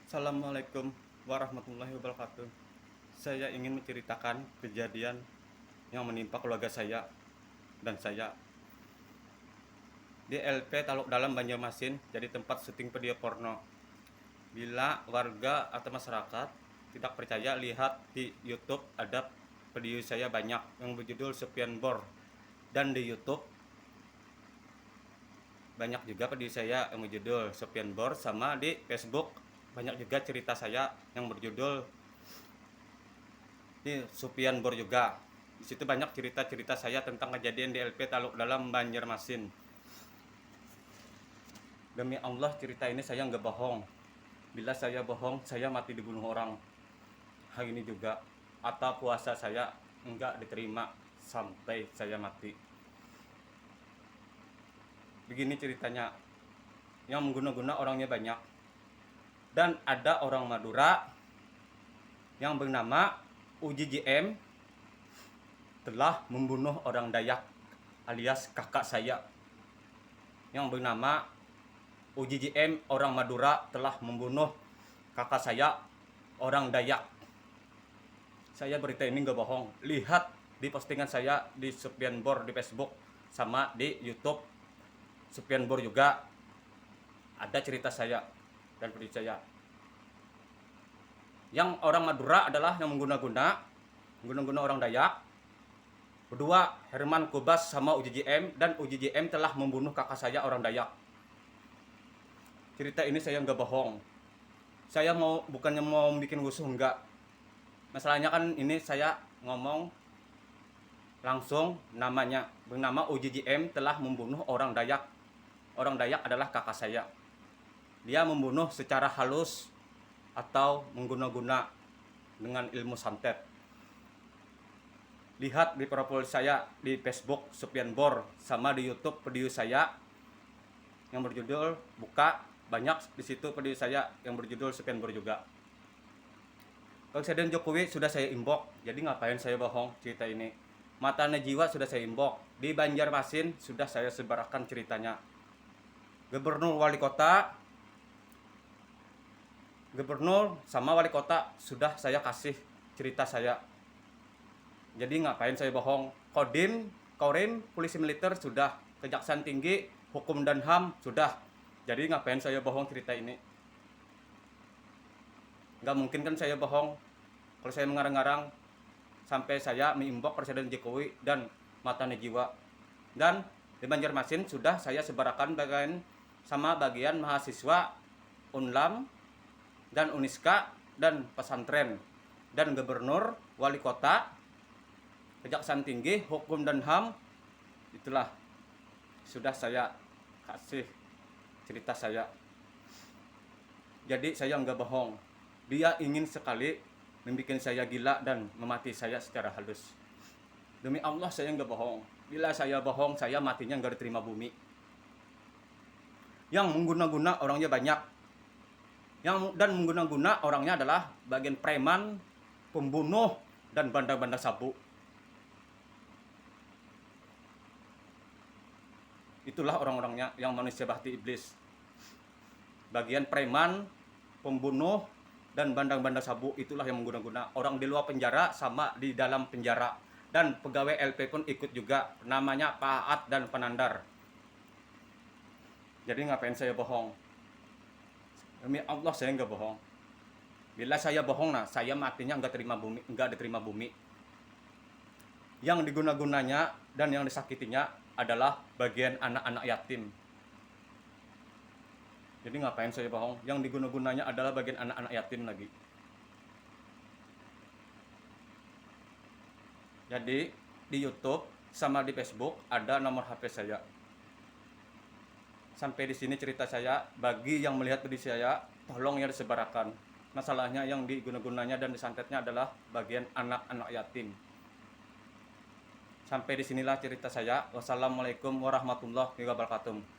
Assalamualaikum warahmatullahi wabarakatuh. Saya ingin menceritakan kejadian yang menimpa keluarga saya dan saya di LP Taluk Dalam Banjarmasin, jadi tempat syuting video porno. Bila warga atau masyarakat tidak percaya, lihat di YouTube ada video saya banyak yang berjudul Sepian Bor, dan di YouTube banyak juga video saya yang berjudul Sepian Bor, sama di Facebook banyak juga cerita saya yang berjudul ini Supian Bor juga. Di situ banyak cerita-cerita saya tentang kejadian di LP Taluk Dalam Banjarmasin. Demi Allah, cerita ini saya nggak bohong. Bila saya bohong, saya mati dibunuh orang. Hari ini juga, atau puasa saya nggak diterima sampai saya mati. Begini ceritanya, yang mengguna-guna orangnya banyak. Dan ada orang Madura yang bernama Uji JM telah membunuh orang Dayak alias kakak saya. Yang bernama Uji JM orang Madura telah membunuh kakak saya orang Dayak. Saya berita ini nggak bohong. Lihat di postingan saya di Sepian Bor di Facebook sama di YouTube Sepian Bor juga ada cerita saya dan video saya. Yang orang Madura adalah yang mengguna orang Dayak. Kedua, Herman Kubas sama Uji JM, dan Uji JM telah membunuh kakak saya orang Dayak. Cerita ini saya nggak bohong. Saya bukannya mau bikin rusuh, enggak. Masalahnya kan ini saya ngomong langsung, namanya bernama Uji JM telah membunuh orang Dayak. Orang Dayak adalah kakak saya. Dia membunuh secara halus atau mengguna-guna dengan ilmu santet. Lihat di profil saya di Facebook Sepian Bor, sama di YouTube video saya yang berjudul, buka banyak di situ video saya yang berjudul Sepian Bor juga. Presiden Jokowi sudah saya inbox, jadi ngapain saya bohong cerita ini. Mata Najwa sudah saya inbox, di Banjarmasin sudah saya sebarkan ceritanya. Gubernur sama wali kota sudah saya kasih cerita saya. Jadi ngapain saya bohong. Kodim, polisi militer sudah, Kejaksaan Tinggi, Hukum dan HAM sudah. Jadi ngapain saya bohong cerita ini. Nggak mungkin kan saya bohong kalau saya mengarang-arang sampai saya mengimbok Presiden Jokowi dan Mata Najwa. Dan di Banjarmasin sudah saya sebarkan bagian mahasiswa Unlam dan Uniska dan pesantren dan gubernur, wali kota, Kejaksaan Tinggi, Hukum dan HAM. Itulah sudah saya kasih cerita saya. Jadi saya nggak bohong. Dia ingin sekali membuat saya gila dan memati saya secara halus. Demi Allah saya nggak bohong. Bila saya bohong, saya matinya nggak diterima bumi. Yang mengguna-guna orangnya banyak. Dan mengguna-guna orangnya adalah bagian preman, pembunuh, dan bandar-bandar sabu. Itulah orang-orangnya yang manusia bakti iblis. Bagian preman, pembunuh, dan bandar-bandar sabu, itulah yang mengguna-guna orang di luar penjara sama di dalam penjara. Dan pegawai LP pun ikut juga, namanya Paat dan Penandar. Jadi ngapain saya bohong. Demi Allah saya nggak bohong. Bila saya bohong, saya matinya nggak diterima bumi. Yang diguna-gunanya dan yang disakitinya adalah bagian anak-anak yatim. Jadi ngapain saya bohong. Yang diguna-gunanya adalah bagian anak-anak yatim lagi. Jadi di YouTube sama di Facebook ada nomor HP saya. Sampai di sini cerita saya. Bagi yang melihat video saya, tolong ya disebarkan. Masalahnya yang diguna-gunanya dan disantetnya adalah bagian anak-anak yatim. Sampai di sinilah cerita saya. Wassalamualaikum warahmatullahi wabarakatuh.